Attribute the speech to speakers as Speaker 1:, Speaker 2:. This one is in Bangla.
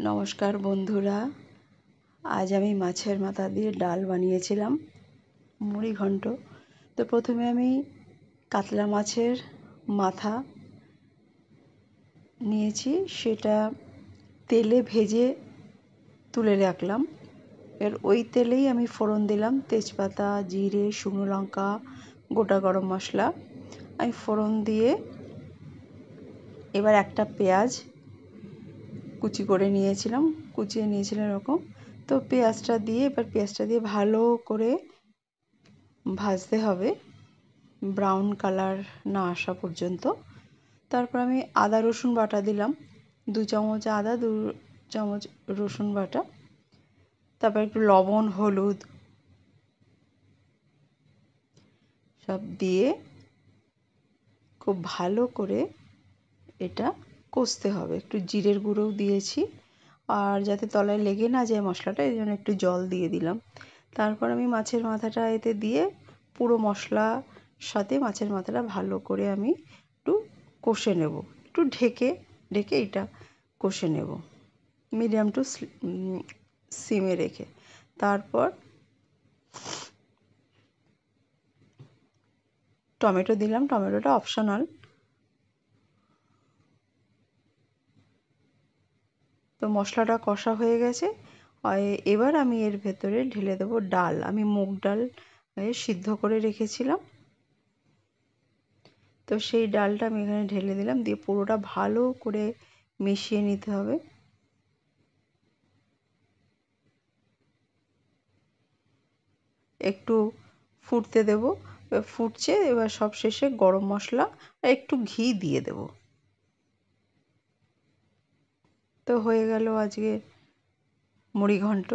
Speaker 1: নমস্কার বন্ধুরা, আজ আমি মাছের মাথা দিয়ে ডাল বানিয়েছিলাম, মুড়ি ঘন্ট। তো প্রথমে আমি কাতলা মাছের মাথা নিয়েছি, সেটা তেলে ভেজে তুলে রাখলাম। ওই তেলেই আমি ফোড়ন দিলাম তেজপাতা, জিরে, শুকনো লঙ্কা, গোটা গরম মশলা। আমি ফোড়ন দিয়ে এবার একটা পেঁয়াজ কুচিয়ে নিয়েছিলাম এরকম। তো পেঁয়াজটা দিয়ে ভালো করে ভাজতে হবে, ব্রাউন কালার না আসা পর্যন্ত। তারপর আমি আদা রসুন বাটা দিলাম, 2 চামচ আদা, 2 চামচ রসুন বাটা। তারপর একটু লবণ, হলুদ সব দিয়ে খুব ভালো করে এটা কষতে হবে। একটু জিরের গুঁড়োও দিয়েছি, আর যাতে তলায় লেগে না যায় মশলাটা, এই জন্য একটু জল দিয়ে দিলাম। তারপর আমি মাছের মাথাটা এতে দিয়ে পুরো মশলার সাথে মাছের মাথাটা ভালো করে আমি একটু কষে নেব, একটু ঢেকে এটা কষে নেব, মিডিয়াম টু সিমে রেখে। তারপর টমেটো দিলাম, টমেটোটা অপশনাল। তো মশলাটা কষা হয়ে গেছে, এবার আমি এর ভেতরে ঢেলে দেবো ডাল। আমি মুগ ডাল সিদ্ধ করে রেখেছিলাম, তো সেই ডালটা আমি এখানে ঢেলে দিলাম, দিয়ে পুরোটা ভালো করে মিশিয়ে নিতে হবে। একটু ফুটতে দেব, ফুটছে, এবার সব শেষে গরম মশলা আর একটু ঘি দিয়ে দেব। তো হয়ে গেল আজকে মুড়ি ঘন্ট।